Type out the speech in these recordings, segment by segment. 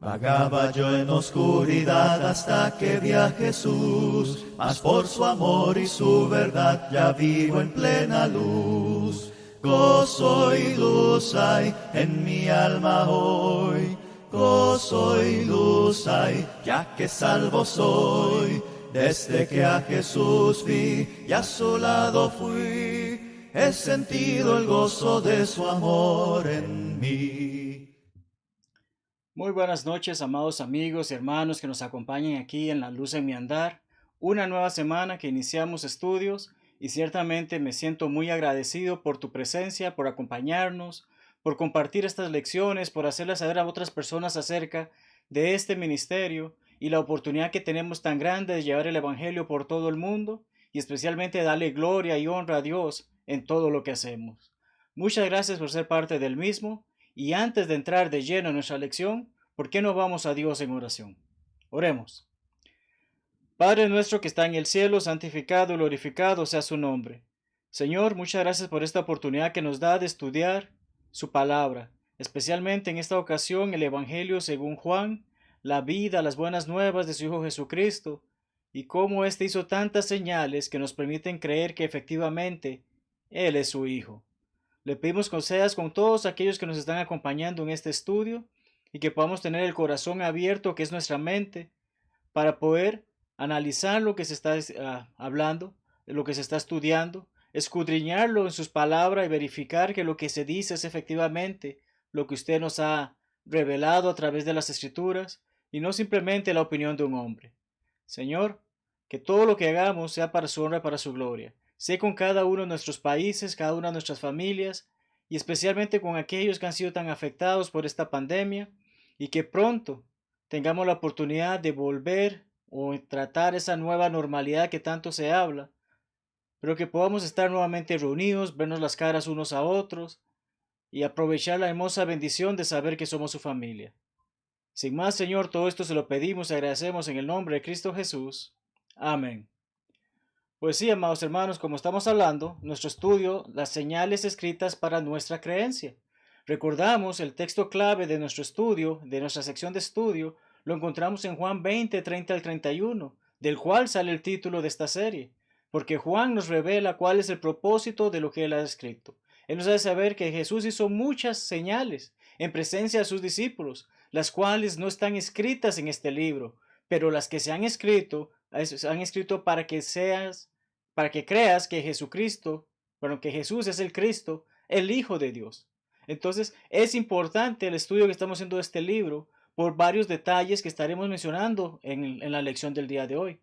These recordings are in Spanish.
Vagaba yo en oscuridad hasta que vi a Jesús, mas por su amor y su verdad ya vivo en plena luz. Gozo y luz hay en mi alma hoy, gozo y luz hay, ya que salvo soy. Desde que a Jesús vi y a su lado fui, he sentido el gozo de su amor en mí. Muy buenas noches, amados amigos y hermanos que nos acompañan aquí en La Luz en mi Andar. Una nueva semana que iniciamos estudios y ciertamente me siento muy agradecido por tu presencia, por acompañarnos, por compartir estas lecciones, por hacerles saber a otras personas acerca de este ministerio y la oportunidad que tenemos tan grande de llevar el Evangelio por todo el mundo y especialmente darle gloria y honra a Dios en todo lo que hacemos. Muchas gracias por ser parte del mismo. Y antes de entrar de lleno en nuestra lección, ¿por qué no vamos a Dios en oración? Oremos. Padre nuestro que está en el cielo, santificado y glorificado sea su nombre. Señor, muchas gracias por esta oportunidad que nos da de estudiar su palabra, especialmente en esta ocasión el Evangelio según Juan, la vida, las buenas nuevas de su Hijo Jesucristo, y cómo éste hizo tantas señales que nos permiten creer que efectivamente Él es su Hijo. Le pedimos que seas con todos aquellos que nos están acompañando en este estudio y que podamos tener el corazón abierto, que es nuestra mente, para poder analizar lo que se está hablando, lo que se está estudiando, escudriñarlo en sus palabras y verificar que lo que se dice es efectivamente lo que usted nos ha revelado a través de las escrituras y no simplemente la opinión de un hombre. Señor, que todo lo que hagamos sea para su honra y para su gloria. Sé con cada uno de nuestros países, cada una de nuestras familias, y especialmente con aquellos que han sido tan afectados por esta pandemia, y que pronto tengamos la oportunidad de volver o tratar esa nueva normalidad que tanto se habla, pero que podamos estar nuevamente reunidos, vernos las caras unos a otros, y aprovechar la hermosa bendición de saber que somos su familia. Sin más, Señor, todo esto se lo pedimos y agradecemos en el nombre de Cristo Jesús. Amén. Pues sí, amados hermanos, como estamos hablando, nuestro estudio, las señales escritas para nuestra creencia. Recordamos el texto clave de nuestro estudio, de nuestra sección de estudio, lo encontramos en Juan 20, 30 al 31, del cual sale el título de esta serie, porque Juan nos revela cuál es el propósito de lo que él ha escrito. Él nos hace saber que Jesús hizo muchas señales en presencia de sus discípulos, las cuales no están escritas en este libro, pero las que se han escrito para para que creas que Jesucristo, bueno, que Jesús es el Cristo, el Hijo de Dios. Entonces, es importante el estudio que estamos haciendo de este libro por varios detalles que estaremos mencionando en la lección del día de hoy.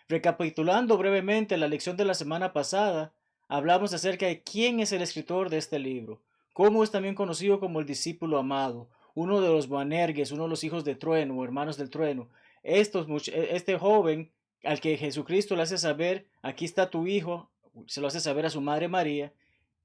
Recapitulando brevemente la lección de la semana pasada, hablamos acerca de quién es el escritor de este libro, cómo es también conocido como el discípulo amado, uno de los Boanerges, uno de los hijos de trueno o hermanos del trueno. Este joven al que Jesucristo le hace saber, aquí está tu hijo, se lo hace saber a su madre María,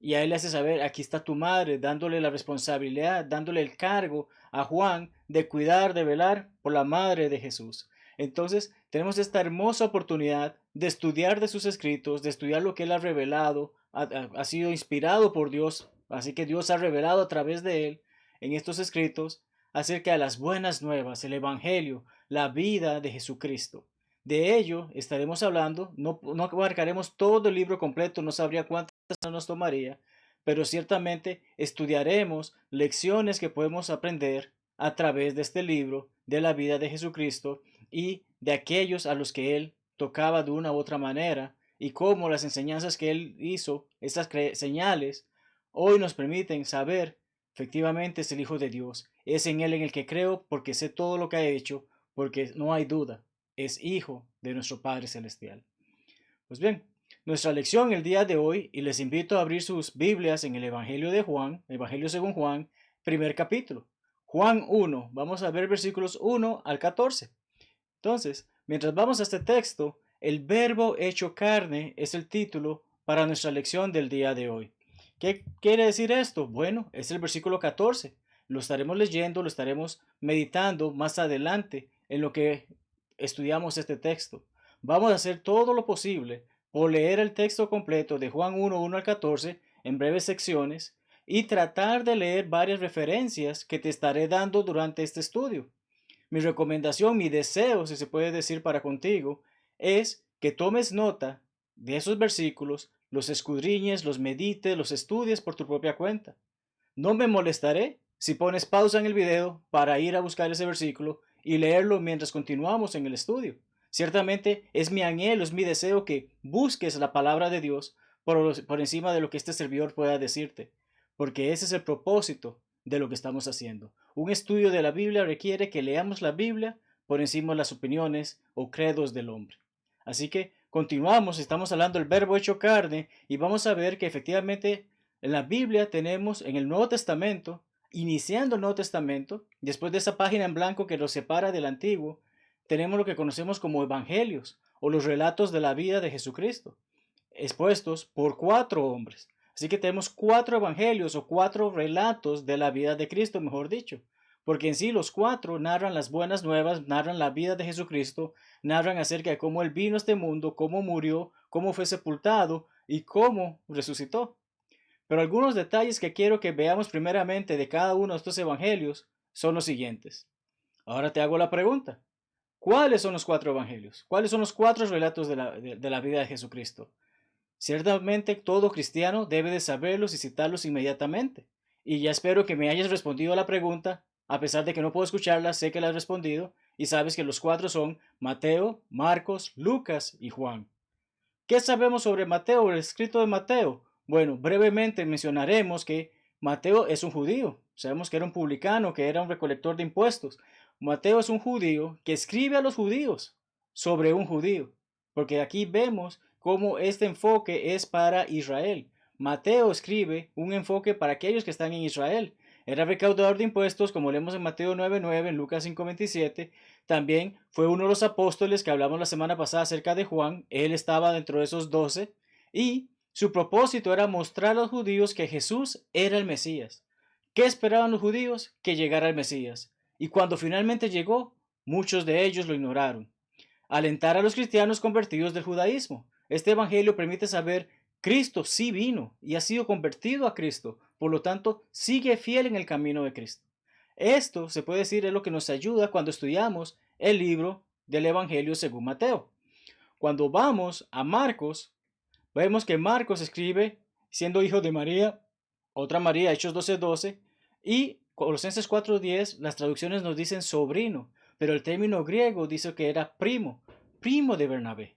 y a él le hace saber, aquí está tu madre, dándole la responsabilidad, dándole el cargo a Juan de cuidar, de velar por la madre de Jesús. Entonces, tenemos esta hermosa oportunidad de estudiar de sus escritos, de estudiar lo que él ha revelado, ha sido inspirado por Dios, así que Dios ha revelado a través de él en estos escritos acerca de las buenas nuevas, el Evangelio, la vida de Jesucristo. De ello estaremos hablando, no abarcaremos todo el libro completo, no sabría cuántas nos tomaría, pero ciertamente estudiaremos lecciones que podemos aprender a través de este libro, de la vida de Jesucristo y de aquellos a los que Él tocaba de una u otra manera, y cómo las enseñanzas que Él hizo, esas señales, hoy nos permiten saber efectivamente es el Hijo de Dios. Es en Él en el que creo porque sé todo lo que ha hecho, porque no hay duda es hijo de nuestro Padre Celestial. Pues bien, nuestra lección el día de hoy, y les invito a abrir sus Biblias en el Evangelio de Juan, Evangelio según Juan, primer capítulo. Juan 1, vamos a ver versículos 1 al 14. Entonces, mientras vamos a este texto, el verbo hecho carne es el título para nuestra lección del día de hoy. ¿Qué quiere decir esto? Bueno, es el versículo 14. Lo estaremos leyendo, lo estaremos meditando más adelante en lo que estudiamos este texto. Vamos a hacer todo lo posible por leer el texto completo de Juan 1, 1 al 14 en breves secciones y tratar de leer varias referencias que te estaré dando durante este estudio. Mi recomendación, mi deseo, si se puede decir para contigo, es que tomes nota de esos versículos, los escudriñes, los medites, los estudies por tu propia cuenta. No me molestaré si pones pausa en el video para ir a buscar ese versículo y leerlo mientras continuamos en el estudio. Ciertamente es mi anhelo, es mi deseo que busques la palabra de Dios por encima de lo que este servidor pueda decirte, porque ese es el propósito de lo que estamos haciendo. Un estudio de la Biblia requiere que leamos la Biblia por encima de las opiniones o credos del hombre. Así que continuamos, estamos hablando del verbo hecho carne y vamos a ver que efectivamente en la Biblia tenemos en el Nuevo Testamento, iniciando el Nuevo Testamento, después de esa página en blanco que nos separa del Antiguo, tenemos lo que conocemos como evangelios o los relatos de la vida de Jesucristo, expuestos por 4 hombres. Así que tenemos 4 evangelios o 4 relatos de la vida de Cristo, mejor dicho. Porque en sí los 4 narran las buenas nuevas, narran la vida de Jesucristo, narran acerca de cómo Él vino a este mundo, cómo murió, cómo fue sepultado y cómo resucitó. Pero algunos detalles que quiero que veamos primeramente de cada uno de estos evangelios son los siguientes. Ahora te hago la pregunta. ¿Cuáles son los 4 evangelios? ¿Cuáles son los 4 relatos de la vida de Jesucristo? Ciertamente todo cristiano debe de saberlos y citarlos inmediatamente. Y ya espero que me hayas respondido a la pregunta, a pesar de que no puedo escucharla, sé que la has respondido y sabes que los 4 son Mateo, Marcos, Lucas y Juan. ¿Qué sabemos sobre Mateo, el escrito de Mateo? Bueno, brevemente mencionaremos que Mateo es un judío. Sabemos que era un publicano, que era un recolector de impuestos. Mateo es un judío que escribe a los judíos sobre un judío, porque aquí vemos cómo este enfoque es para Israel. Mateo escribe un enfoque para aquellos que están en Israel. Era recaudador de impuestos, como leemos en Mateo 9:9, en Lucas 5:27. También fue uno de los apóstoles que hablamos la semana pasada acerca de Juan. Él estaba dentro de esos 12 y su propósito era mostrar a los judíos que Jesús era el Mesías. ¿Qué esperaban los judíos? Que llegara el Mesías. Y cuando finalmente llegó, muchos de ellos lo ignoraron. Alentar a los cristianos convertidos del judaísmo. Este evangelio permite saber Cristo sí vino y ha sido convertido a Cristo, por lo tanto sigue fiel en el camino de Cristo. Esto se puede decir es lo que nos ayuda cuando estudiamos el libro del Evangelio según Mateo. Cuando vamos a Marcos, vemos que Marcos escribe siendo hijo de María, otra María, Hechos 12:12, y Colosenses 4:10, las traducciones nos dicen sobrino, pero el término griego dice que era primo, primo de Bernabé.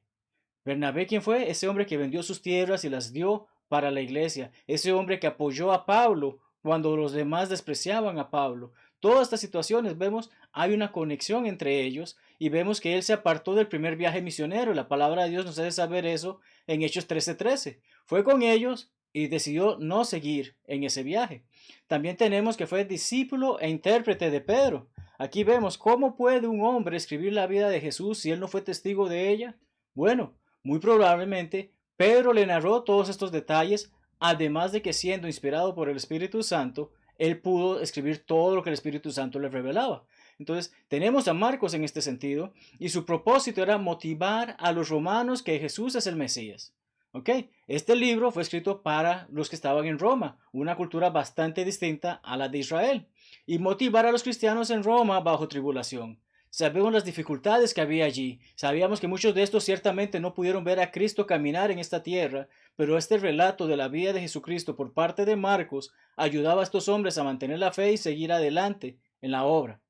Bernabé, ¿quién fue? Ese hombre que vendió sus tierras y las dio para la iglesia. Ese hombre que apoyó a Pablo cuando los demás despreciaban a Pablo. Todas estas situaciones vemos, hay una conexión entre ellos y vemos que él se apartó del primer viaje misionero. La palabra de Dios nos hace saber eso en Hechos 13:13. Fue con ellos y decidió no seguir en ese viaje. También tenemos que fue discípulo e intérprete de Pedro. Aquí vemos cómo puede un hombre escribir la vida de Jesús si él no fue testigo de ella. Bueno, muy probablemente Pedro le narró todos estos detalles, además de que siendo inspirado por el Espíritu Santo, él pudo escribir todo lo que el Espíritu Santo le revelaba. Entonces, tenemos a Marcos en este sentido, y su propósito era motivar a los romanos que Jesús es el Mesías. ¿Ok? Este libro fue escrito para los que estaban en Roma, una cultura bastante distinta a la de Israel, y motivar a los cristianos en Roma bajo tribulación. Sabemos las dificultades que había allí. Sabíamos que muchos de estos ciertamente no pudieron ver a Cristo caminar en esta tierra, pero este relato de la vida de Jesucristo por parte de Marcos ayudaba a estos hombres a mantener la fe y seguir adelante en la obra.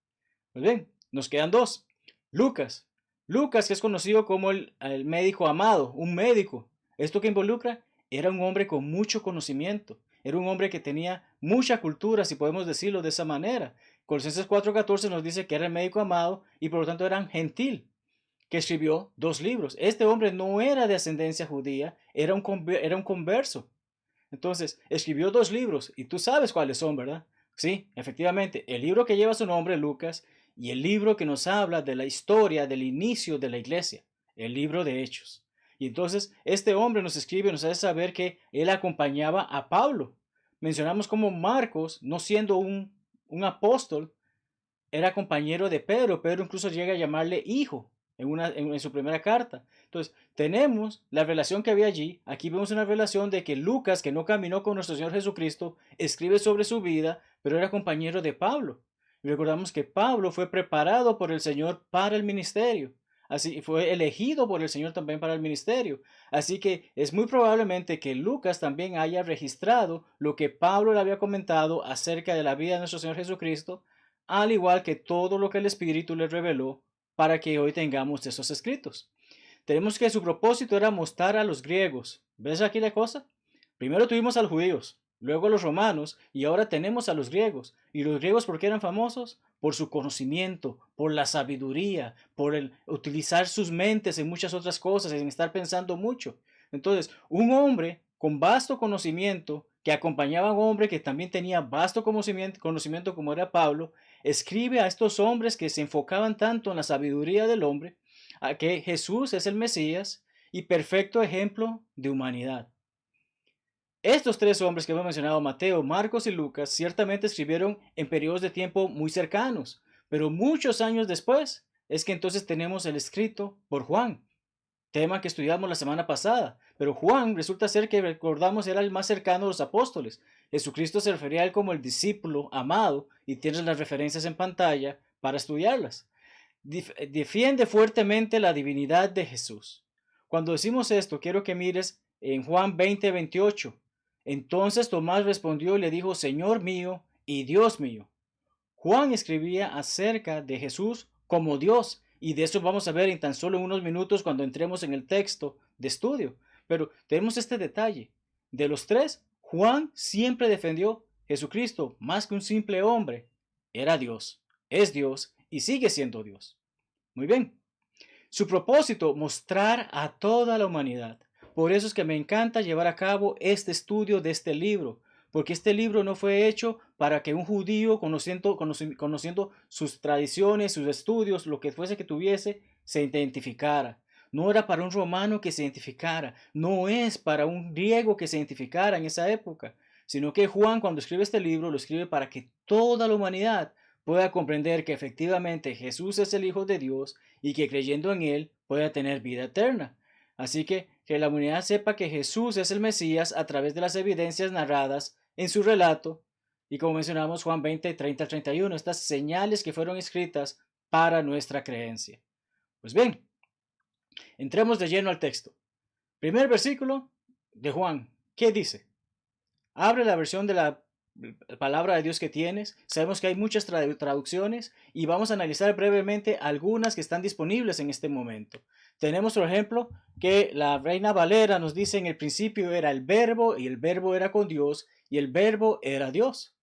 Pues bien, nos quedan 2. Lucas. Lucas, que es conocido como el médico amado, un médico. ¿Esto que involucra? Era un hombre con mucho conocimiento. Era un hombre que tenía mucha cultura, si podemos decirlo de esa manera. Colosenses 4:14 nos dice que era el médico amado y por lo tanto era un gentil, que escribió 2 libros. Este hombre no era de ascendencia judía, era un converso. Entonces, escribió 2 libros y tú sabes cuáles son, ¿verdad? Sí, efectivamente, el libro que lleva su nombre, Lucas, y el libro que nos habla de la historia del inicio de la iglesia, el libro de Hechos. Y entonces, este hombre nos escribe, nos hace saber que él acompañaba a Pablo. Mencionamos como Marcos, no siendo un apóstol, era compañero de Pedro. Pedro incluso llega a llamarle hijo en su primera carta. Entonces, tenemos la relación que había allí. Aquí vemos una relación de que Lucas, que no caminó con nuestro Señor Jesucristo, escribe sobre su vida, pero era compañero de Pablo. Y recordamos que Pablo fue preparado por el Señor para el ministerio. Así fue elegido por el Señor también para el ministerio. Así que es muy probablemente que Lucas también haya registrado lo que Pablo le había comentado acerca de la vida de nuestro Señor Jesucristo, al igual que todo lo que el Espíritu le reveló para que hoy tengamos esos escritos. Tenemos que su propósito era mostrar a los griegos. ¿Ves aquí la cosa? Primero tuvimos a los judíos, luego a los romanos y ahora tenemos a los griegos. ¿Y los griegos por qué eran famosos? Por su conocimiento, por la sabiduría, por el utilizar sus mentes en muchas otras cosas, en estar pensando mucho. Entonces, un hombre con vasto conocimiento, que acompañaba a un hombre que también tenía vasto conocimiento como era Pablo, escribe a estos hombres que se enfocaban tanto en la sabiduría del hombre, a que Jesús es el Mesías y perfecto ejemplo de humanidad. Estos tres hombres que hemos mencionado, Mateo, Marcos y Lucas, ciertamente escribieron en periodos de tiempo muy cercanos, pero muchos años después es que entonces tenemos el escrito por Juan, tema que estudiamos la semana pasada. Pero Juan resulta ser que recordamos era el más cercano de los apóstoles. Jesucristo se refería a él como el discípulo amado y tienes las referencias en pantalla para estudiarlas. Defiende fuertemente la divinidad de Jesús. Cuando decimos esto, quiero que mires en Juan 20:28. Entonces Tomás respondió y le dijo, Señor mío y Dios mío. Juan escribía acerca de Jesús como Dios, y de eso vamos a ver en tan solo unos minutos cuando entremos en el texto de estudio. Pero tenemos este detalle. De los tres, Juan siempre defendió Jesucristo más que un simple hombre. Era Dios, es Dios y sigue siendo Dios. Muy bien. Su propósito, mostrar a toda la humanidad. Por eso es que me encanta llevar a cabo este estudio de este libro, porque este libro no fue hecho para que un judío, conociendo sus tradiciones, sus estudios, lo que fuese que tuviese, se identificara. No era para un romano que se identificara, no es para un griego que se identificara en esa época, sino que Juan, cuando escribe este libro, lo escribe para que toda la humanidad pueda comprender que efectivamente Jesús es el Hijo de Dios y que creyendo en Él pueda tener vida eterna. Así que la humanidad sepa que Jesús es el Mesías a través de las evidencias narradas en su relato y como mencionamos Juan 20, 30, 31, estas señales que fueron escritas para nuestra creencia. Pues bien, entremos de lleno al texto. Primer versículo de Juan, ¿qué dice? Abre la versión de la palabra de Dios que tienes. Sabemos que hay muchas traducciones y vamos a analizar brevemente algunas que están disponibles en este momento. Tenemos, por ejemplo, que la Reina Valera nos dice en el principio era el verbo y el verbo era con Dios y el verbo era Dios.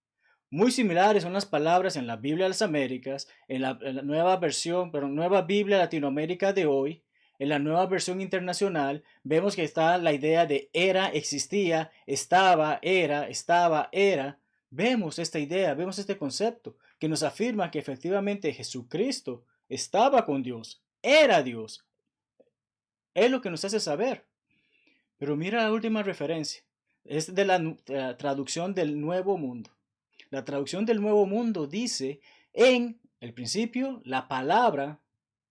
Muy similares son las palabras en la Biblia de las Américas, en la nueva versión, pero nueva Biblia Latinoamérica de hoy. En la nueva versión internacional vemos que está la idea de era, existía, estaba, era. Vemos esta idea, vemos este concepto que nos afirma que efectivamente Jesucristo estaba con Dios, era Dios. Es lo que nos hace saber. Pero mira la última referencia. Es de la traducción del Nuevo Mundo. La traducción del Nuevo Mundo dice, en el principio la palabra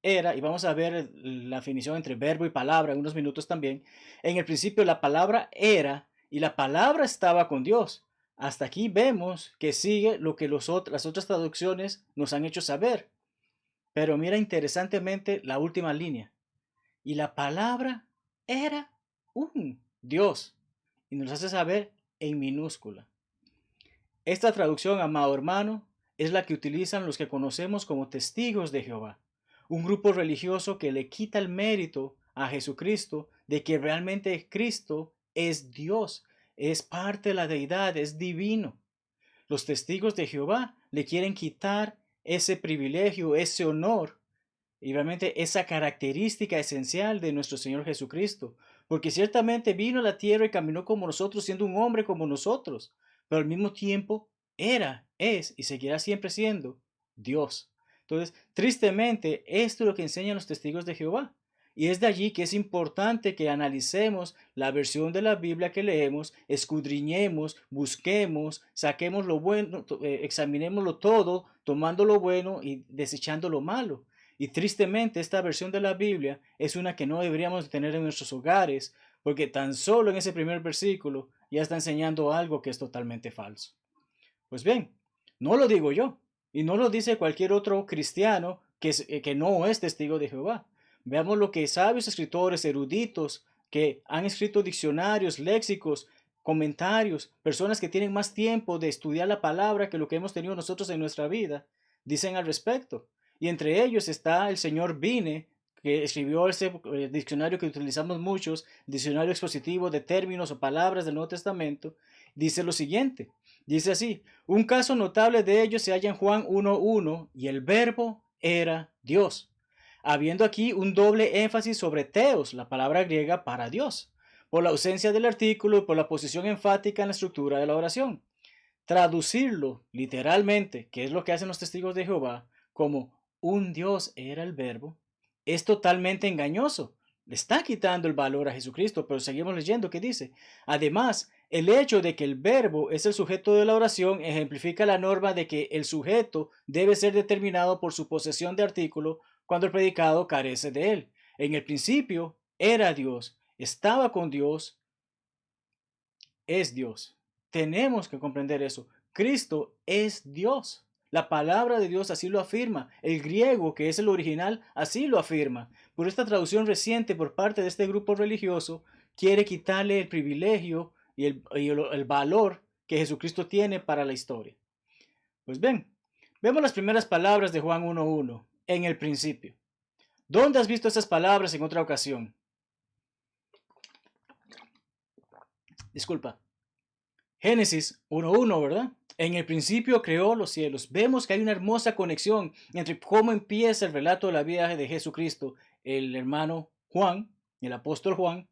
era, y vamos a ver la definición entre verbo y palabra en unos minutos también, en el principio la palabra era y la palabra estaba con Dios. Hasta aquí vemos que sigue lo que las otras traducciones nos han hecho saber. Pero mira interesantemente la última línea. Y la palabra era un Dios. Y nos hace saber en minúscula. Esta traducción, amado hermano, es la que utilizan los que conocemos como testigos de Jehová, un grupo religioso que le quita el mérito a Jesucristo de que realmente Cristo es Dios, es parte de la deidad, es divino. Los testigos de Jehová le quieren quitar ese privilegio, ese honor y realmente esa característica esencial de nuestro Señor Jesucristo, porque ciertamente vino a la tierra y caminó como nosotros, siendo un hombre como nosotros, pero al mismo tiempo era, es y seguirá siempre siendo Dios. Entonces, tristemente, esto es lo que enseñan los testigos de Jehová. Y es de allí que es importante que analicemos la versión de la Biblia que leemos, escudriñemos, busquemos, saquemos lo bueno, examinémoslo todo, tomando lo bueno y desechando lo malo. Y tristemente esta versión de la Biblia es una que no deberíamos tener en nuestros hogares, porque tan solo en ese primer versículo ya está enseñando algo que es totalmente falso. Pues bien, no lo digo yo. Y no lo dice cualquier otro cristiano que no es testigo de Jehová. Veamos lo que sabios escritores, eruditos, que han escrito diccionarios, léxicos, comentarios, personas que tienen más tiempo de estudiar la palabra que lo que hemos tenido nosotros en nuestra vida, dicen al respecto. Y entre ellos está el señor Vine, que escribió ese diccionario que utilizamos muchos, diccionario expositivo de términos o palabras del Nuevo Testamento. Dice lo siguiente, dice así: un caso notable de ello se halla en Juan 1:1, y el verbo era Dios, habiendo aquí un doble énfasis sobre teos, la palabra griega para Dios, por la ausencia del artículo y por la posición enfática en la estructura de la oración. Traducirlo literalmente, que es lo que hacen los testigos de Jehová, como un Dios era el verbo, es totalmente engañoso. Le está quitando el valor a Jesucristo, pero seguimos leyendo que dice: además, el hecho de que el verbo es el sujeto de la oración ejemplifica la norma de que el sujeto debe ser determinado por su posesión de artículo cuando el predicado carece de él. En el principio era Dios, estaba con Dios, es Dios. Tenemos que comprender eso. Cristo es Dios. La palabra de Dios así lo afirma. El griego, que es el original, así lo afirma. Por esta traducción reciente por parte de este grupo religioso, quiere quitarle el privilegio y el valor que Jesucristo tiene para la historia. Pues bien, vemos las primeras palabras de Juan 1:1. En el principio. ¿Dónde has visto esas palabras en otra ocasión? Disculpa. Génesis 1:1, ¿verdad? En el principio creó los cielos. Vemos que hay una hermosa conexión entre cómo empieza el relato de la vida de Jesucristo, el hermano Juan, el apóstol Juan,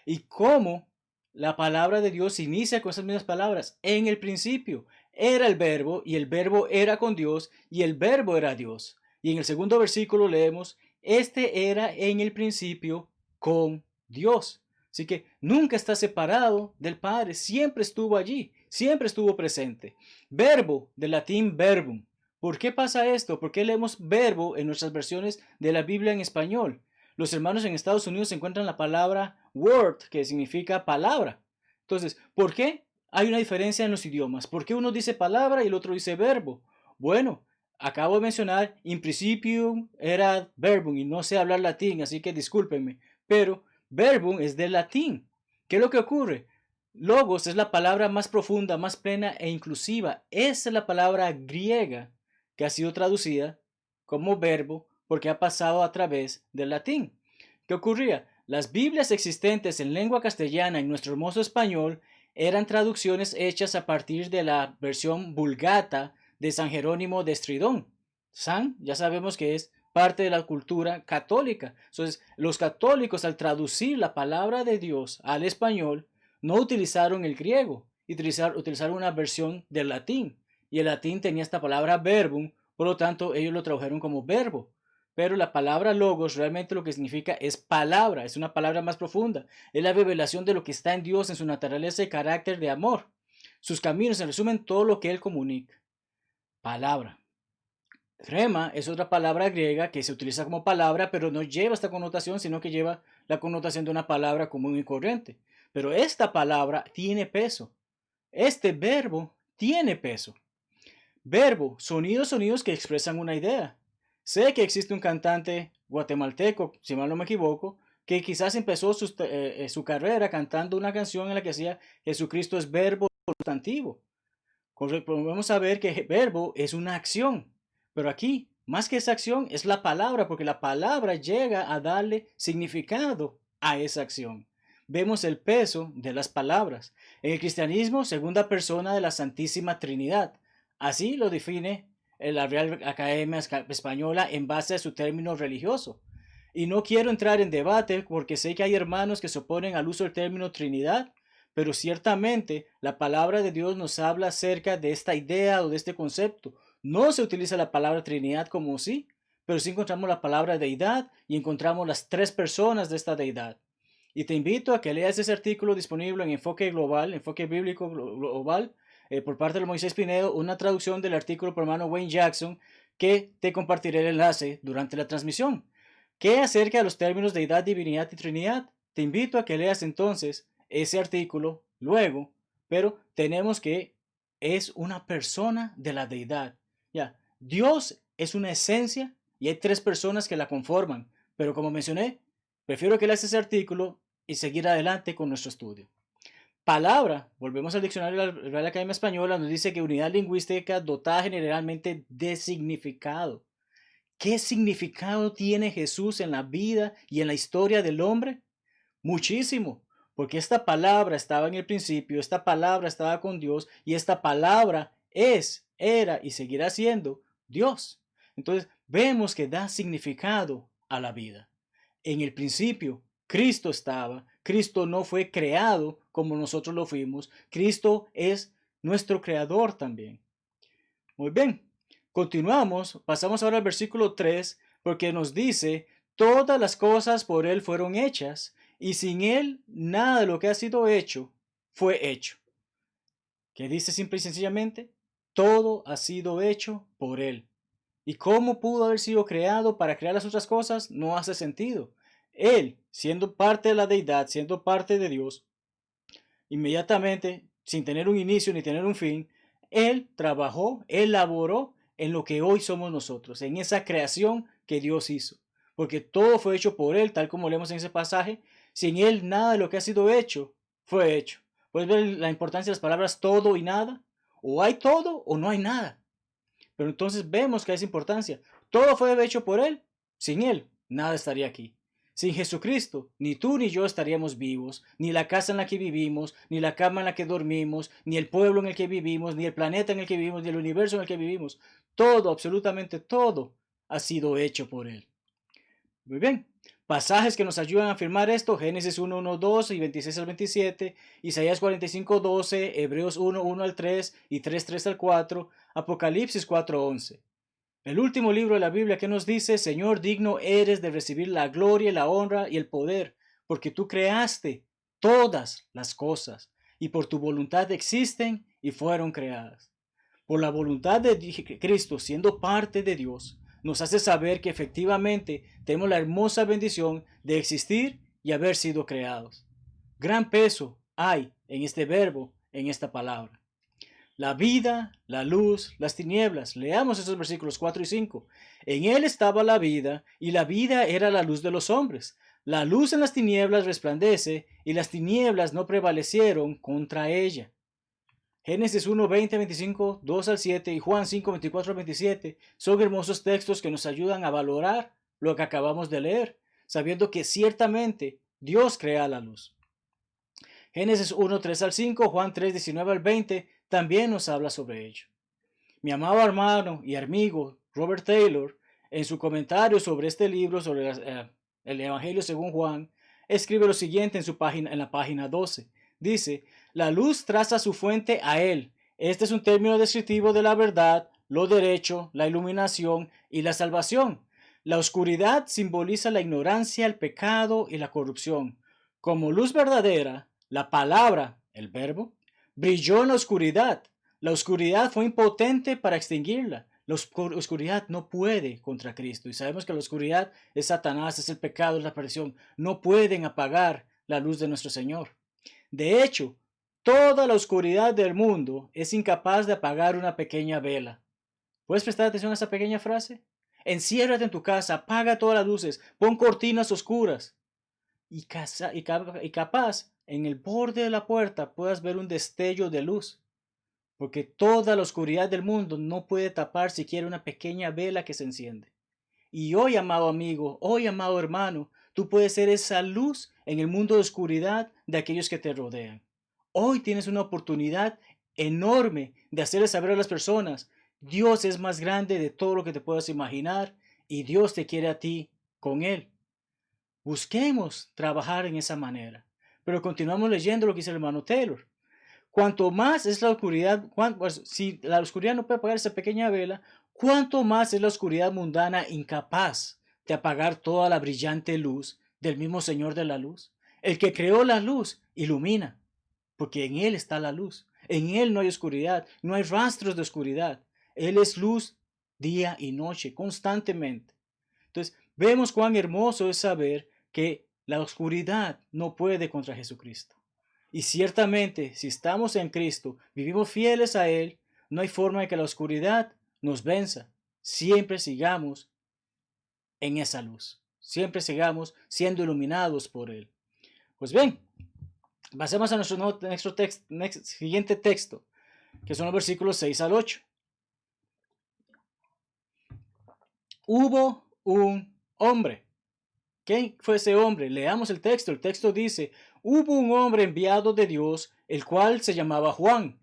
y cómo la palabra de Dios inicia con esas mismas palabras. En el principio era el verbo, y el verbo era con Dios, y el verbo era Dios. Y en el segundo versículo leemos: este era en el principio con Dios. Así que nunca está separado del Padre, siempre estuvo allí, siempre estuvo presente. Verbo, del latín verbum. ¿Por qué pasa esto? ¿Por qué leemos verbo en nuestras versiones de la Biblia en español? Los hermanos en Estados Unidos encuentran la palabra word, que significa palabra. Entonces, ¿por qué hay una diferencia en los idiomas? ¿Por qué uno dice palabra y el otro dice verbo? Bueno, acabo de mencionar, in principium era verbum, y no sé hablar latín, así que discúlpenme, pero verbum es del latín. ¿Qué es lo que ocurre? Logos es la palabra más profunda, más plena e inclusiva. Esa es la palabra griega que ha sido traducida como verbo porque ha pasado a través del latín. ¿Qué ocurría? Las Biblias existentes en lengua castellana en nuestro hermoso español eran traducciones hechas a partir de la versión Vulgata de San Jerónimo de Estridón. San, ya sabemos que es parte de la cultura católica. Entonces, los católicos, al traducir la palabra de Dios al español, no utilizaron el griego, utilizaron una versión del latín. Y el latín tenía esta palabra verbum, por lo tanto, ellos lo tradujeron como verbo. Pero la palabra logos realmente lo que significa es palabra, es una palabra más profunda. Es la revelación de lo que está en Dios en su naturaleza y carácter de amor. Sus caminos, en resumen, todo lo que Él comunica. Palabra. Rema es otra palabra griega que se utiliza como palabra, pero no lleva esta connotación, sino que lleva la connotación de una palabra común y corriente. Pero esta palabra tiene peso. Este verbo tiene peso. Verbo, sonidos que expresan una idea. Sé que existe un cantante guatemalteco, si mal no me equivoco, que quizás empezó su carrera cantando una canción en la que decía Jesucristo es verbo sustantivo. Vamos a ver que verbo es una acción. Pero aquí, más que esa acción, es la palabra, porque la palabra llega a darle significado a esa acción. Vemos el peso de las palabras. En el cristianismo, segunda persona de la Santísima Trinidad. Así lo define la Real Academia Española en base a su término religioso. Y no quiero entrar en debate porque sé que hay hermanos que se oponen al uso del término Trinidad, pero ciertamente la palabra de Dios nos habla acerca de esta idea o de este concepto. No se utiliza la palabra Trinidad como sí, pero sí encontramos la palabra deidad y encontramos las tres personas de esta deidad. Y te invito a que leas ese artículo disponible en Enfoque Global, Enfoque Bíblico Global, por parte de Moisés Pinedo, una traducción del artículo por hermano Wayne Jackson, que te compartiré el enlace durante la transmisión. ¿Qué acerca de los términos deidad, divinidad y trinidad? Te invito a que leas entonces ese artículo luego, pero tenemos que es una persona de la deidad. Ya, Dios es una esencia y hay tres personas que la conforman, pero como mencioné, prefiero que leas ese artículo y seguir adelante con nuestro estudio. Palabra, volvemos al diccionario de la Real Academia Española, nos dice que unidad lingüística dotada generalmente de significado. ¿Qué significado tiene Jesús en la vida y en la historia del hombre? Muchísimo, porque esta palabra estaba en el principio, esta palabra estaba con Dios y esta palabra es, era y seguirá siendo Dios. Entonces vemos que da significado a la vida. En el principio, Cristo estaba. Cristo no fue creado como nosotros lo fuimos. Cristo es nuestro creador también. Muy bien, continuamos. Pasamos ahora al versículo 3 porque nos dice, todas las cosas por Él fueron hechas y sin Él nada de lo que ha sido hecho fue hecho. ¿Qué dice simple y sencillamente? Todo ha sido hecho por Él. ¿Y cómo pudo haber sido creado para crear las otras cosas? No hace sentido. Él, siendo parte de la deidad, siendo parte de Dios, inmediatamente, sin tener un inicio ni tener un fin, Él trabajó, Él laboró en lo que hoy somos nosotros, en esa creación que Dios hizo. Porque todo fue hecho por Él, tal como leemos en ese pasaje. Sin Él, nada de lo que ha sido hecho fue hecho. ¿Puedes ver la importancia de las palabras todo y nada? O hay todo o no hay nada. Pero entonces vemos que es importancia. Todo fue hecho por Él. Sin Él, nada estaría aquí. Sin Jesucristo, ni tú ni yo estaríamos vivos, ni la casa en la que vivimos, ni la cama en la que dormimos, ni el pueblo en el que vivimos, ni el planeta en el que vivimos, ni el universo en el que vivimos. Todo, absolutamente todo, ha sido hecho por Él. Muy bien. Pasajes que nos ayudan a afirmar esto, Génesis 1, 1, 2 y 26 al 27, Isaías 45, 12, Hebreos 1, 1 al 3 y 3, 3 al 4, Apocalipsis 4, 11. El último libro de la Biblia que nos dice, Señor, digno eres de recibir la gloria, la honra y el poder, porque tú creaste todas las cosas y por tu voluntad existen y fueron creadas. Por la voluntad de Cristo, siendo parte de Dios, nos hace saber que efectivamente tenemos la hermosa bendición de existir y haber sido creados. Gran peso hay en este verbo, en esta palabra. La vida, la luz, las tinieblas. Leamos esos versículos 4 y 5. En él estaba la vida, y la vida era la luz de los hombres. La luz en las tinieblas resplandece, y las tinieblas no prevalecieron contra ella. Génesis 1, 20, 25, 2 al 7 y Juan 5, 24 al 27 son hermosos textos que nos ayudan a valorar lo que acabamos de leer, sabiendo que ciertamente Dios crea la luz. Génesis 1, 3 al 5, Juan 3, 19 al 20 también nos habla sobre ello. Mi amado hermano y amigo Robert Taylor, en su comentario sobre este libro, sobre el Evangelio según Juan, escribe lo siguiente en la página 12. Dice, la luz traza su fuente a él. Este es un término descriptivo de la verdad, lo derecho, la iluminación y la salvación. La oscuridad simboliza la ignorancia, el pecado y la corrupción. Como luz verdadera, la palabra, el verbo, brilló en la oscuridad. La oscuridad fue impotente para extinguirla. La oscuridad no puede contra Cristo. Y sabemos que la oscuridad es Satanás, es el pecado, es la perdición. No pueden apagar la luz de nuestro Señor. De hecho, toda la oscuridad del mundo es incapaz de apagar una pequeña vela. ¿Puedes prestar atención a esa pequeña frase? Enciérrate en tu casa, apaga todas las luces, pon cortinas oscuras. Y capaz, en el borde de la puerta puedas ver un destello de luz. Porque toda la oscuridad del mundo no puede tapar siquiera una pequeña vela que se enciende. Y hoy, amado amigo, hoy, amado hermano, tú puedes ser esa luz en el mundo de oscuridad de aquellos que te rodean. Hoy tienes una oportunidad enorme de hacerle saber a las personas, Dios es más grande de todo lo que te puedas imaginar y Dios te quiere a ti con Él. Busquemos trabajar en esa manera. Pero continuamos leyendo lo que dice el hermano Taylor. Cuanto más es la oscuridad, si la oscuridad no puede apagar esa pequeña vela, cuánto más es la oscuridad mundana incapaz de apagar toda la brillante luz del mismo Señor de la luz. El que creó la luz ilumina, porque en Él está la luz. En Él no hay oscuridad, no hay rastros de oscuridad. Él es luz día y noche, constantemente. Entonces, vemos cuán hermoso es saber que la oscuridad no puede contra Jesucristo. Y ciertamente, si estamos en Cristo, vivimos fieles a Él, no hay forma de que la oscuridad nos venza. siempre sigamos en esa luz. Siempre sigamos siendo iluminados por Él. Pues bien, pasemos a nuestro siguiente texto, que son los versículos 6 al 8. Hubo un hombre. ¿Quién fue ese hombre? Leamos el texto. El texto dice, hubo un hombre enviado de Dios, el cual se llamaba Juan.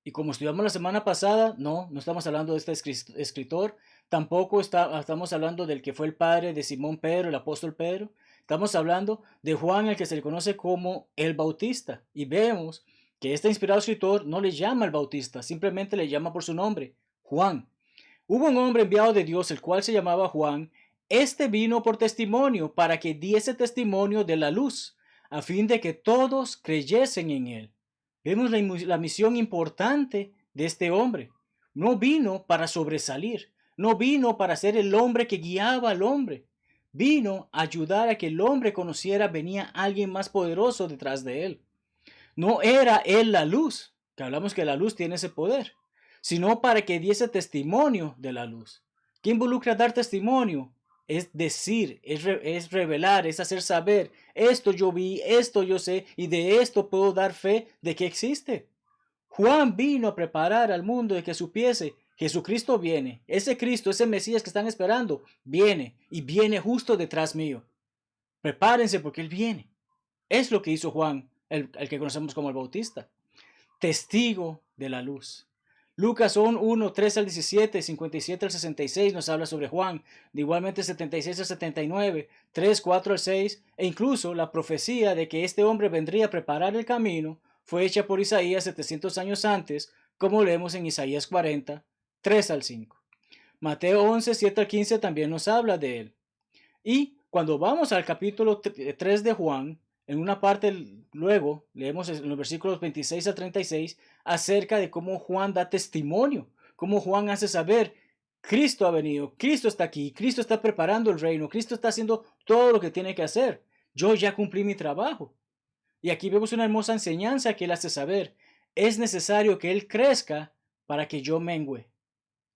Y como estudiamos la semana pasada, no estamos hablando de este escritor, tampoco estamos hablando del que fue el padre de Simón Pedro, el apóstol Pedro. Estamos hablando de Juan, el que se le conoce como el Bautista. Y vemos que este inspirado escritor no le llama el Bautista, simplemente le llama por su nombre, Juan. Hubo un hombre enviado de Dios, el cual se llamaba Juan. Este vino por testimonio, para que diese testimonio de la luz, a fin de que todos creyesen en él. Vemos la misión importante de este hombre. No vino para sobresalir, no vino para ser el hombre que guiaba al hombre. Vino a ayudar a que el hombre conociera venía alguien más poderoso detrás de él. No era él la luz, que hablamos que la luz tiene ese poder, sino para que diese testimonio de la luz. ¿Qué involucra dar testimonio? Es decir, es revelar, es hacer saber, esto yo vi, esto yo sé, y de esto puedo dar fe de que existe. Juan vino a preparar al mundo de que supiese, Jesucristo viene, ese Cristo, ese Mesías que están esperando, viene, y viene justo detrás mío. Prepárense porque Él viene. Es lo que hizo Juan, el que conocemos como el Bautista. Testigo de la luz. Lucas 1, 3 al 17, 57 al 66 nos habla sobre Juan, de igualmente 76 al 79, 3, 4 al 6, e incluso la profecía de que este hombre vendría a preparar el camino fue hecha por Isaías 700 años antes, como leemos en Isaías 40, 3 al 5. Mateo 11, 7 al 15 también nos habla de él. Y cuando vamos al capítulo 3 de Juan, en una parte luego leemos en los versículos 26 a 36 acerca de cómo Juan da testimonio, cómo Juan hace saber, Cristo ha venido, Cristo está aquí, Cristo está preparando el reino, Cristo está haciendo todo lo que tiene que hacer. Yo ya cumplí mi trabajo. Y aquí vemos una hermosa enseñanza que él hace saber. Es necesario que él crezca para que yo mengüe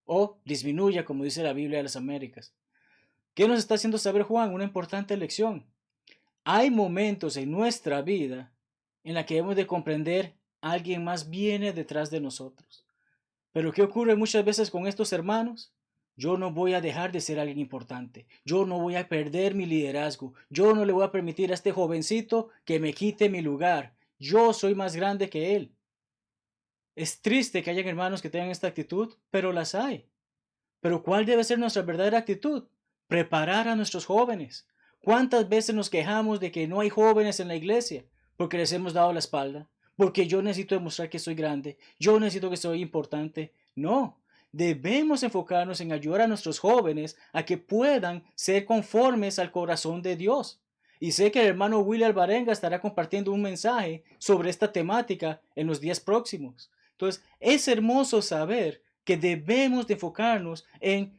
o disminuya, como dice la Biblia de las Américas. ¿Qué nos está haciendo saber Juan? Una importante lección. Hay momentos en nuestra vida en la que hemos de comprender alguien más viene detrás de nosotros. Pero ¿qué ocurre muchas veces con estos hermanos? Yo no voy a dejar de ser alguien importante. Yo no voy a perder mi liderazgo. Yo no le voy a permitir a este jovencito que me quite mi lugar. Yo soy más grande que él. Es triste que hayan hermanos que tengan esta actitud, pero las hay. Pero ¿cuál debe ser nuestra verdadera actitud? Preparar a nuestros jóvenes. ¿Cuántas veces nos quejamos de que no hay jóvenes en la iglesia? Porque les hemos dado la espalda. Porque yo necesito demostrar que soy grande. Yo necesito que soy importante. No. Debemos enfocarnos en ayudar a nuestros jóvenes a que puedan ser conformes al corazón de Dios. Y sé que el hermano Willy Alvarenga estará compartiendo un mensaje sobre esta temática en los días próximos. Entonces, es hermoso saber que debemos de enfocarnos en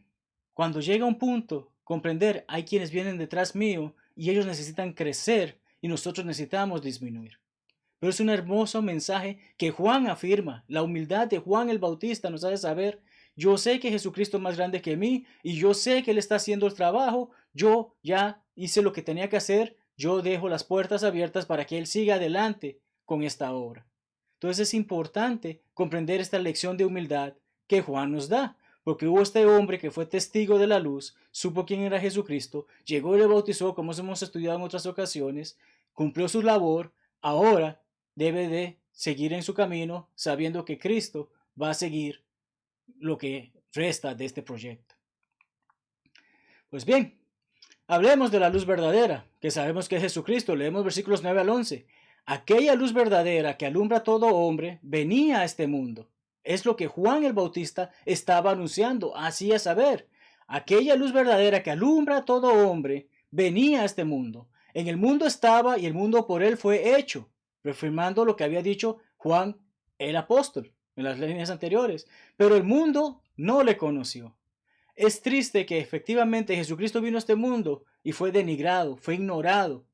cuando llega un punto, comprender, hay quienes vienen detrás mío y ellos necesitan crecer y nosotros necesitamos disminuir. Pero es un hermoso mensaje que Juan afirma. La humildad de Juan el Bautista nos hace saber, yo sé que Jesucristo es más grande que mí y yo sé que Él está haciendo el trabajo, yo ya hice lo que tenía que hacer, yo dejo las puertas abiertas para que Él siga adelante con esta obra. Entonces es importante comprender esta lección de humildad que Juan nos da, porque hubo este hombre que fue testigo de la luz, supo quién era Jesucristo, llegó y le bautizó, como hemos estudiado en otras ocasiones, cumplió su labor, ahora debe de seguir en su camino, sabiendo que Cristo va a seguir lo que resta de este proyecto. Pues bien, hablemos de la luz verdadera, que sabemos que es Jesucristo. Leemos versículos 9 al 11. Aquella luz verdadera que alumbra a todo hombre venía a este mundo. Es lo que Juan el Bautista estaba anunciando, hacía saber. Aquella luz verdadera que alumbra a todo hombre venía a este mundo. En el mundo estaba y el mundo por él fue hecho, reafirmando lo que había dicho Juan el apóstol en las líneas anteriores. Pero el mundo no le conoció. Es triste que efectivamente Jesucristo vino a este mundo y fue denigrado, fue ignorado,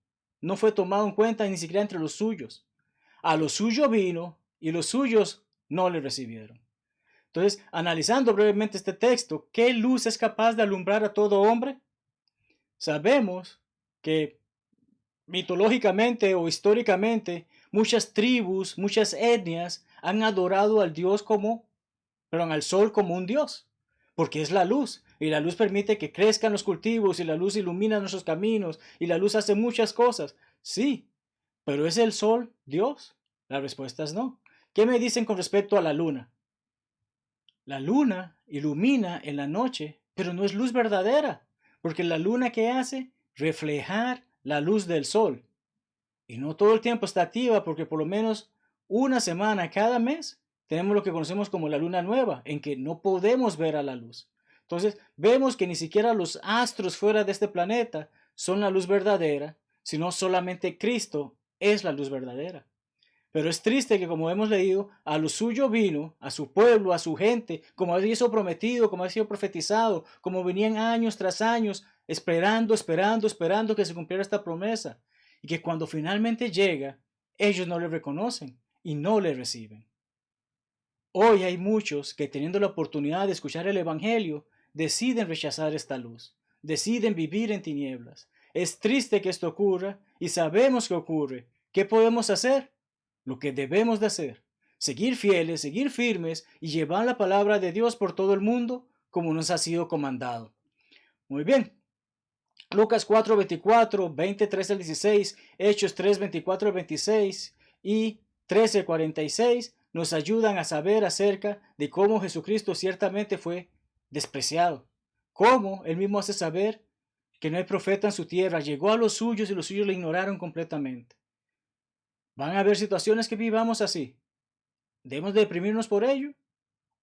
no fue tomado en cuenta ni siquiera entre los suyos. A lo suyo vino y los suyos no le recibieron. Entonces, analizando brevemente este texto, ¿qué luz es capaz de alumbrar a todo hombre? Sabemos que mitológicamente o históricamente muchas tribus, muchas etnias han adorado al sol como un dios, porque es la luz. Y la luz permite que crezcan los cultivos y la luz ilumina nuestros caminos y la luz hace muchas cosas. Sí, pero ¿es el sol Dios? La respuesta es no. ¿Qué me dicen con respecto a la luna? La luna ilumina en la noche, pero no es luz verdadera, porque la luna ¿qué hace? Reflejar la luz del sol. Y no todo el tiempo está activa, porque por lo menos una semana cada mes tenemos lo que conocemos como la luna nueva, en que no podemos ver a la luz. Entonces vemos que ni siquiera los astros fuera de este planeta son la luz verdadera, sino solamente Cristo es la luz verdadera. Pero es triste que, como hemos leído, a lo suyo vino, a su pueblo, a su gente, como había sido prometido, como había sido profetizado, como venían años tras años, esperando que se cumpliera esta promesa. Y que cuando finalmente llega, ellos no le reconocen y no le reciben. Hoy hay muchos que, teniendo la oportunidad de escuchar el Evangelio, deciden rechazar esta luz, deciden vivir en tinieblas. Es triste que esto ocurra y sabemos que ocurre. ¿Qué podemos hacer? Lo que debemos de hacer: seguir fieles, seguir firmes y llevar la palabra de Dios por todo el mundo como nos ha sido comandado. Muy bien. Lucas 4, 24, 23 al 16, Hechos 3, 24 al 26 y 13, 46 nos ayudan a saber acerca de cómo Jesucristo ciertamente fue despreciado. Cómo él mismo hace saber que no hay profeta en su tierra. Llegó a los suyos y los suyos le ignoraron completamente. Van a haber situaciones que vivamos así. ¿Debemos de deprimirnos por ello?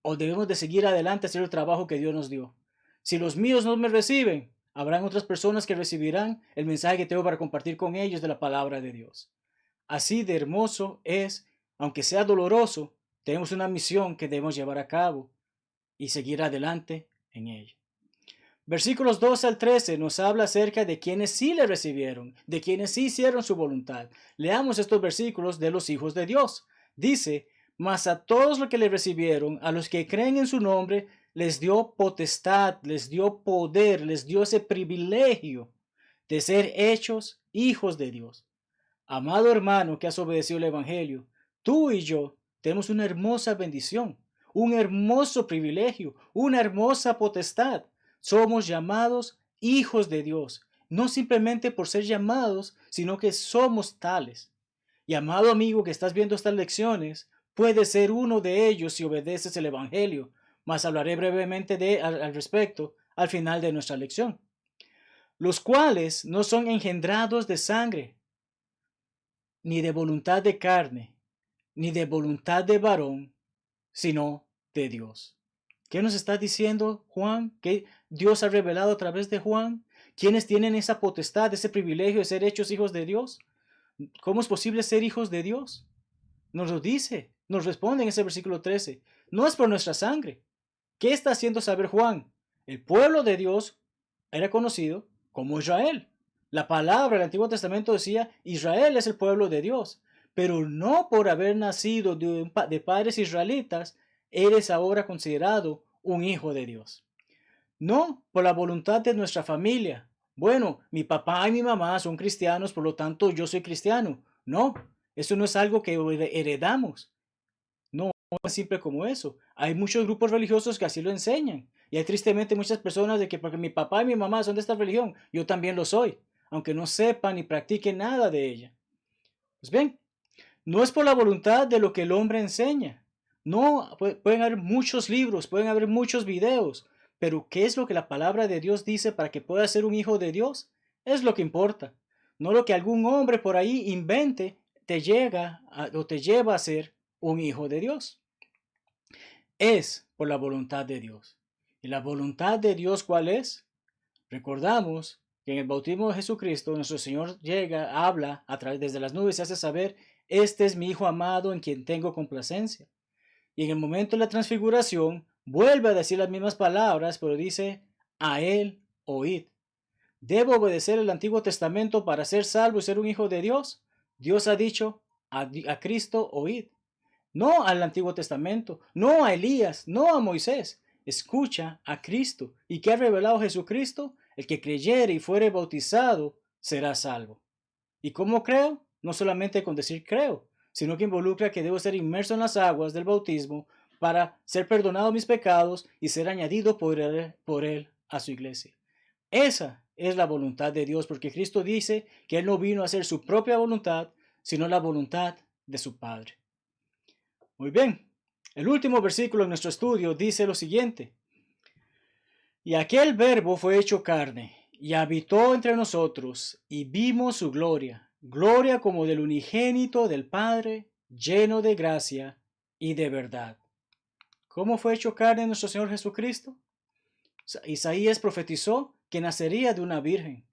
¿O debemos de seguir adelante a hacer el trabajo que Dios nos dio? Si los míos no me reciben, habrán otras personas que recibirán el mensaje que tengo para compartir con ellos de la palabra de Dios. Así de hermoso es, aunque sea doloroso, tenemos una misión que debemos llevar a cabo y seguir adelante en ella. Versículos 12 al 13 nos habla acerca de quienes sí le recibieron, de quienes sí hicieron su voluntad. Leamos estos versículos de los hijos de Dios. Dice: mas a todos los que le recibieron, a los que creen en su nombre, les dio potestad, les dio poder, les dio ese privilegio de ser hechos hijos de Dios. Amado hermano que has obedecido el Evangelio, tú y yo tenemos una hermosa bendición, un hermoso privilegio, una hermosa potestad. Somos llamados hijos de Dios, no simplemente por ser llamados, sino que somos tales. Y amado amigo que estás viendo estas lecciones, puedes ser uno de ellos si obedeces el Evangelio, mas hablaré brevemente al respecto al final de nuestra lección. Los cuales no son engendrados de sangre, ni de voluntad de carne, ni de voluntad de varón, sino de Dios. ¿Qué nos está diciendo Juan? ¿Qué Dios ha revelado a través de Juan? ¿Quiénes tienen esa potestad, ese privilegio de ser hechos hijos de Dios? ¿Cómo es posible ser hijos de Dios? Nos lo dice, nos responde en ese versículo 13. No es por nuestra sangre. ¿Qué está haciendo saber Juan? El pueblo de Dios era conocido como Israel. La palabra del Antiguo Testamento decía: Israel es el pueblo de Dios. Pero no por haber nacido de padres israelitas, eres ahora considerado un hijo de Dios. No por la voluntad de nuestra familia. Bueno, mi papá y mi mamá son cristianos, por lo tanto yo soy cristiano. No, eso no es algo que heredamos. No es simple como eso. Hay muchos grupos religiosos que así lo enseñan. Y hay tristemente muchas personas de que porque mi papá y mi mamá son de esta religión, yo también lo soy, aunque no sepan ni practiquen nada de ella. Pues bien, no es por la voluntad de lo que el hombre enseña. No, pueden haber muchos libros, pueden haber muchos videos, pero ¿qué es lo que la palabra de Dios dice para que puedas ser un hijo de Dios? Es lo que importa. No lo que algún hombre por ahí invente o te lleva a ser un hijo de Dios. Es por la voluntad de Dios. ¿Y la voluntad de Dios cuál es? Recordamos que en el bautismo de Jesucristo nuestro Señor habla a través desde las nubes y hace saber: este es mi Hijo amado en quien tengo complacencia. Y en el momento de la transfiguración vuelve a decir las mismas palabras, pero dice: a él oíd. ¿Debo obedecer el Antiguo Testamento para ser salvo y ser un hijo de Dios? Dios ha dicho: a Cristo oíd. no al Antiguo Testamento, no a Elías, no a Moisés. Escucha a Cristo. ¿Y qué ha revelado Jesucristo? El que creyere y fuere bautizado será salvo. ¿Y cómo creo? No solamente con decir creo, sino que involucra que debo ser inmerso en las aguas del bautismo para ser perdonado mis pecados y ser añadido por él a su iglesia. Esa es la voluntad de Dios, porque Cristo dice que Él no vino a hacer su propia voluntad, sino la voluntad de su Padre. Muy bien, el último versículo en nuestro estudio dice lo siguiente. Y aquel verbo fue hecho carne, y habitó entre nosotros, y vimos su gloria, gloria como del unigénito del Padre, lleno de gracia y de verdad. ¿Cómo fue hecho carne nuestro Señor Jesucristo? Isaías profetizó que nacería de una virgen.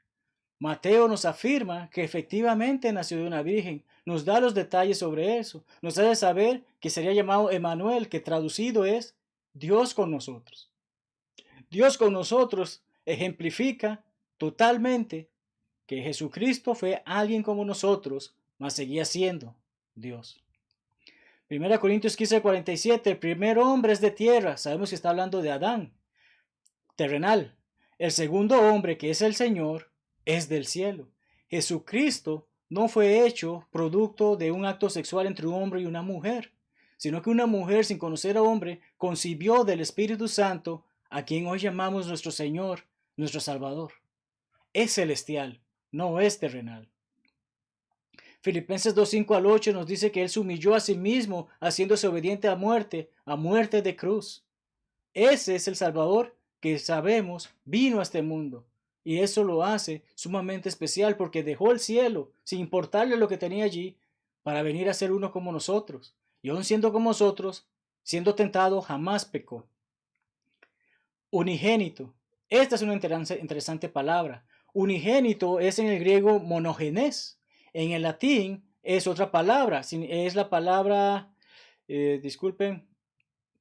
Mateo nos afirma que efectivamente nació de una virgen, nos da los detalles sobre eso, nos hace saber que sería llamado Emmanuel, que traducido es Dios con nosotros. Dios con nosotros ejemplifica totalmente que Jesucristo fue alguien como nosotros, mas seguía siendo Dios. 1 Corintios 15:47, el primer hombre es de tierra, sabemos que está hablando de Adán, terrenal. El segundo hombre, que es el Señor, es del cielo. Jesucristo no fue hecho producto de un acto sexual entre un hombre y una mujer, sino que una mujer sin conocer a hombre concibió del Espíritu Santo, a quien hoy llamamos nuestro Señor, nuestro Salvador. Es celestial, no es terrenal. Filipenses 2:5-8 nos dice que Él se humilló a sí mismo, haciéndose obediente a muerte de cruz. Ese es el Salvador que sabemos vino a este mundo. Y eso lo hace sumamente especial porque dejó el cielo, sin importarle lo que tenía allí, para venir a ser uno como nosotros. Y aun siendo como nosotros, siendo tentado, jamás pecó. Unigénito. Esta es una interesante palabra. Unigénito es en el griego monogenes. En el latín es otra palabra. Es la palabra, disculpen,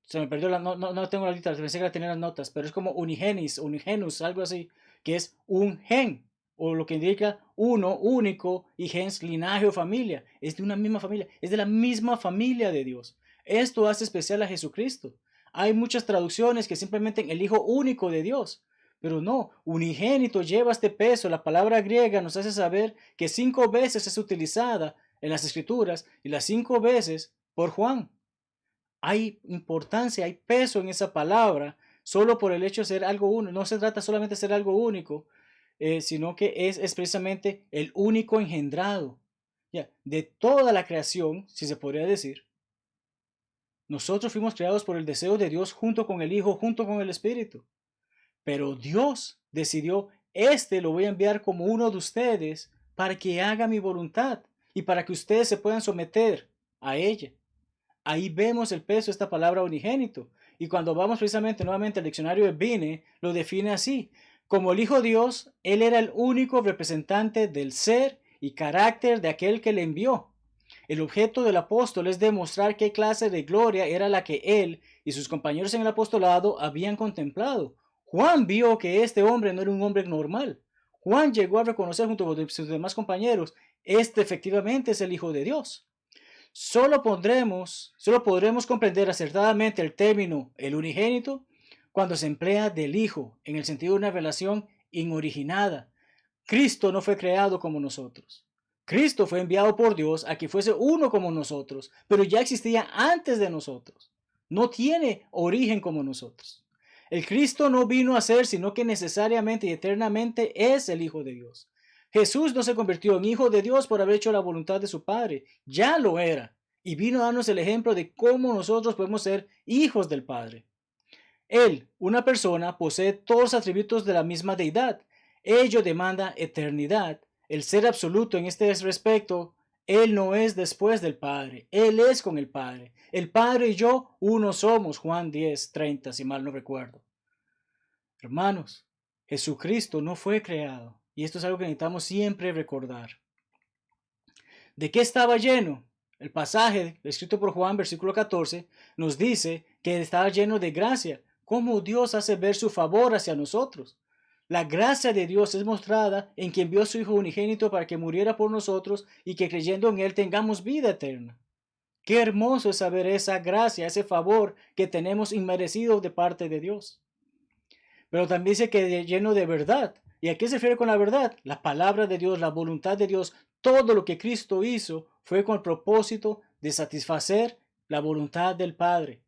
se me perdió no tengo la lista, pensé que la tenía las notas, pero es como unigenus, algo así, que es un gen, o lo que indica uno, único, y gens, linaje o familia. Es de una misma familia, es de la misma familia de Dios. Esto hace especial a Jesucristo. Hay muchas traducciones que simplemente el Hijo único de Dios, pero no, unigénito lleva este peso. La palabra griega nos hace saber que 5 veces es utilizada en las Escrituras y las 5 veces por Juan. Hay importancia, hay peso en esa palabra, solo por el hecho de ser algo único. No se trata solamente de ser algo único, sino que es precisamente el único engendrado, ya, de toda la creación, si se podría decir. Nosotros fuimos creados por el deseo de Dios junto con el Hijo, junto con el Espíritu. Pero Dios decidió, lo voy a enviar como uno de ustedes para que haga mi voluntad y para que ustedes se puedan someter a ella. Ahí vemos el peso de esta palabra unigénito. Y cuando vamos precisamente nuevamente al diccionario de Vine, lo define así. Como el Hijo Dios, Él era el único representante del ser y carácter de aquel que le envió. El objeto del apóstol es demostrar qué clase de gloria era la que él y sus compañeros en el apostolado habían contemplado. Juan vio que este hombre no era un hombre normal. Juan llegó a reconocer junto con sus demás compañeros, este efectivamente es el Hijo de Dios. Solo podremos comprender acertadamente el término el unigénito cuando se emplea del Hijo en el sentido de una relación inoriginada. Cristo no fue creado como nosotros. Cristo fue enviado por Dios a que fuese uno como nosotros, pero ya existía antes de nosotros. No tiene origen como nosotros. El Cristo no vino a ser, sino que necesariamente y eternamente es el Hijo de Dios. Jesús no se convirtió en Hijo de Dios por haber hecho la voluntad de su Padre. Ya lo era. Y vino a darnos el ejemplo de cómo nosotros podemos ser hijos del Padre. Él, una persona, posee todos los atributos de la misma deidad. Ello demanda eternidad. El ser absoluto en este respecto, Él no es después del Padre. Él es con el Padre. El Padre y yo uno somos. Juan 10:30, si mal no recuerdo. Hermanos, Jesucristo no fue creado. Y esto es algo que necesitamos siempre recordar. ¿De qué estaba lleno? El pasaje escrito por Juan, versículo 14, nos dice que estaba lleno de gracia. ¿Cómo Dios hace ver su favor hacia nosotros? La gracia de Dios es mostrada en que envió a su Hijo unigénito para que muriera por nosotros y que creyendo en Él tengamos vida eterna. Qué hermoso es saber esa gracia, ese favor que tenemos inmerecido de parte de Dios. Pero también dice que lleno de verdad. ¿Y a qué se refiere con la verdad? La palabra de Dios, la voluntad de Dios, todo lo que Cristo hizo fue con el propósito de satisfacer la voluntad del Padre.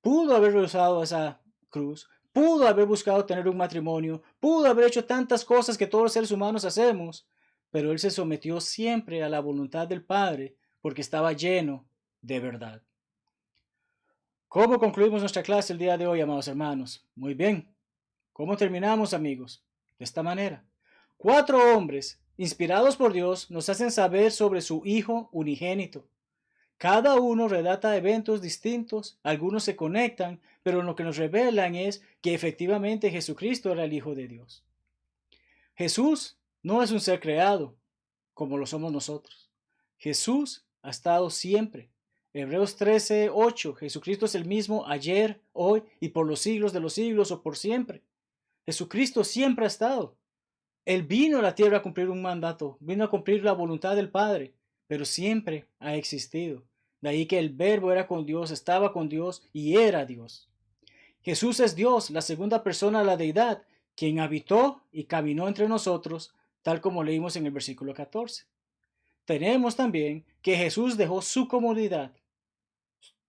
Pudo haber usado esa cruz, pudo haber buscado tener un matrimonio, pudo haber hecho tantas cosas que todos los seres humanos hacemos, pero Él se sometió siempre a la voluntad del Padre porque estaba lleno de verdad. ¿Cómo concluimos nuestra clase el día de hoy, amados hermanos? Muy bien. ¿Cómo terminamos, amigos? De esta manera. 4 hombres, inspirados por Dios, nos hacen saber sobre su Hijo unigénito. Cada uno relata eventos distintos, algunos se conectan, pero lo que nos revelan es que efectivamente Jesucristo era el Hijo de Dios. Jesús no es un ser creado, como lo somos nosotros. Jesús ha estado siempre. Hebreos 13:8, Jesucristo es el mismo ayer, hoy y por los siglos de los siglos o por siempre. Jesucristo siempre ha estado. Él vino a la tierra a cumplir un mandato, vino a cumplir la voluntad del Padre, pero siempre ha existido. De ahí que el Verbo era con Dios, estaba con Dios y era Dios. Jesús es Dios, la segunda persona de la deidad, quien habitó y caminó entre nosotros, tal como leímos en el versículo 14. Tenemos también que Jesús dejó su comodidad.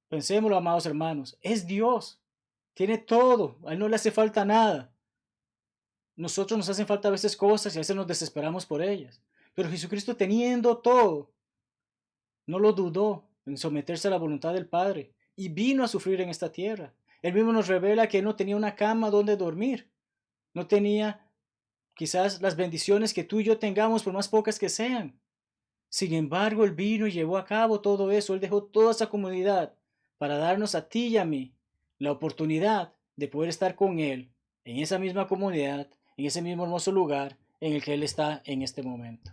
Pensémoslo, amados hermanos, es Dios, tiene todo, a Él no le hace falta nada. Nosotros nos hacen falta a veces cosas y a veces nos desesperamos por ellas. Pero Jesucristo, teniendo todo, no lo dudó en someterse a la voluntad del Padre y vino a sufrir en esta tierra. Él mismo nos revela que Él no tenía una cama donde dormir. No tenía quizás las bendiciones que tú y yo tengamos, por más pocas que sean. Sin embargo, Él vino y llevó a cabo todo eso. Él dejó toda esa comodidad para darnos a ti y a mí la oportunidad de poder estar con Él en esa misma comunidad, en ese mismo hermoso lugar en el que Él está en este momento.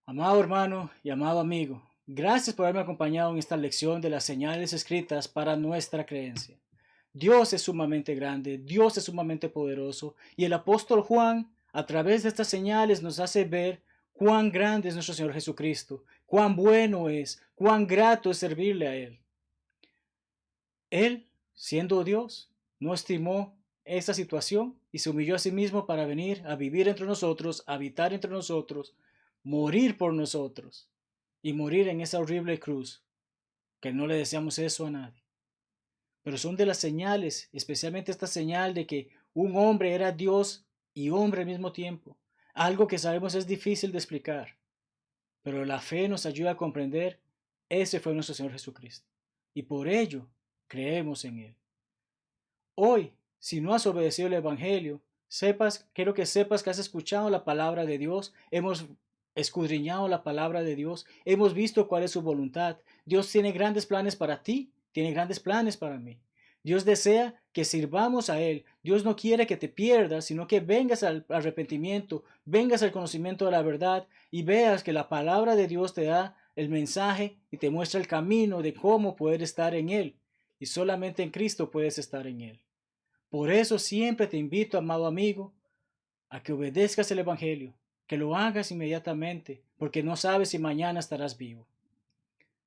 Amado hermano y amado amigo, gracias por haberme acompañado en esta lección de las señales escritas para nuestra creencia. Dios es sumamente grande, Dios es sumamente poderoso, y el apóstol Juan, a través de estas señales, nos hace ver cuán grande es nuestro Señor Jesucristo, cuán bueno es, cuán grato es servirle a Él. Él, siendo Dios, no estimó esta situación y se humilló a sí mismo para venir a vivir entre nosotros, habitar entre nosotros, morir por nosotros y morir en esa horrible cruz, que no le deseamos eso a nadie. Pero son de las señales, especialmente esta señal de que un hombre era Dios y hombre al mismo tiempo, algo que sabemos es difícil de explicar, pero la fe nos ayuda a comprender, ese fue nuestro Señor Jesucristo, y por ello creemos en Él. Hoy, si no has obedecido el Evangelio, quiero que sepas que has escuchado la palabra de Dios, hemos escudriñado la palabra de Dios, hemos visto cuál es su voluntad. Dios tiene grandes planes para ti, tiene grandes planes para mí. Dios desea que sirvamos a Él. Dios no quiere que te pierdas, sino que vengas al arrepentimiento, vengas al conocimiento de la verdad y veas que la palabra de Dios te da el mensaje y te muestra el camino de cómo poder estar en Él. Y solamente en Cristo puedes estar en Él. Por eso siempre te invito, amado amigo, a que obedezcas el Evangelio, que lo hagas inmediatamente, porque no sabes si mañana estarás vivo.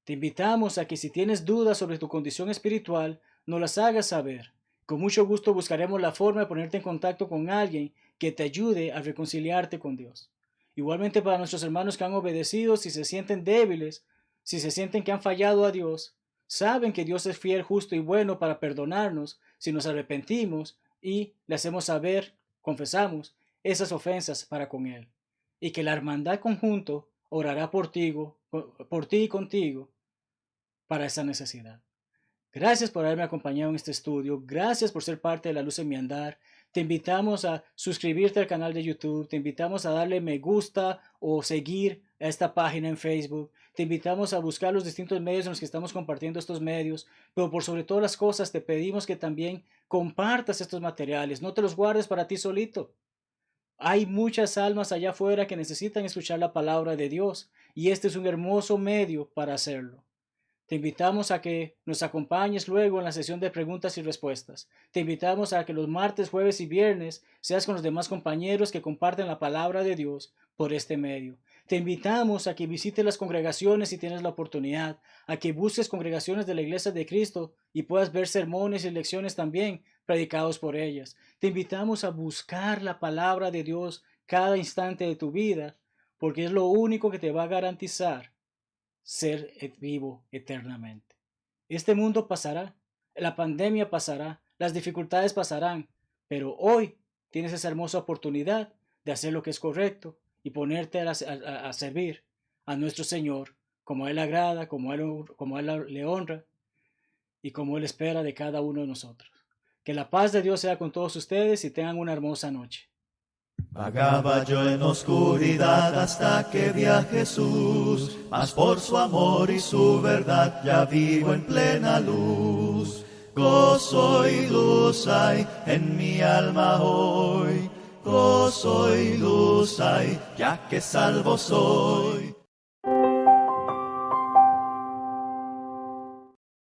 Te invitamos a que si tienes dudas sobre tu condición espiritual, nos las hagas saber. Con mucho gusto buscaremos la forma de ponerte en contacto con alguien que te ayude a reconciliarte con Dios. Igualmente para nuestros hermanos que han obedecido, si se sienten débiles, si se sienten que han fallado a Dios, saben que Dios es fiel, justo y bueno para perdonarnos si nos arrepentimos y le hacemos saber, confesamos esas ofensas para con Él. Y que la hermandad conjunto orará por ti y contigo para esa necesidad. Gracias por haberme acompañado en este estudio. Gracias por ser parte de La Luz en mi Andar. Te invitamos a suscribirte al canal de YouTube. Te invitamos a darle me gusta o seguir a esta página en Facebook. Te invitamos a buscar los distintos medios en los que estamos compartiendo estos medios. Pero por sobre todas las cosas te pedimos que también compartas estos materiales. No te los guardes para ti solito. Hay muchas almas allá afuera que necesitan escuchar la palabra de Dios y este es un hermoso medio para hacerlo. Te invitamos a que nos acompañes luego en la sesión de preguntas y respuestas. Te invitamos a que los martes, jueves y viernes seas con los demás compañeros que comparten la palabra de Dios por este medio. Te invitamos a que visites las congregaciones si tienes la oportunidad, a que busques congregaciones de la Iglesia de Cristo y puedas ver sermones y lecciones también predicados por ellas. Te invitamos a buscar la palabra de Dios cada instante de tu vida, porque es lo único que te va a garantizar ser vivo eternamente. Este mundo pasará, la pandemia pasará, las dificultades pasarán, pero hoy tienes esa hermosa oportunidad de hacer lo que es correcto y ponerte a servir a nuestro Señor como a Él agrada, como a Él le honra y como Él espera de cada uno de nosotros. Que la paz de Dios sea con todos ustedes y tengan una hermosa noche. Vagaba yo en oscuridad hasta que vi a Jesús, mas por su amor y su verdad ya vivo en plena luz. Gozo y luz hay en mi alma hoy, gozo y luz hay, ya que salvo soy.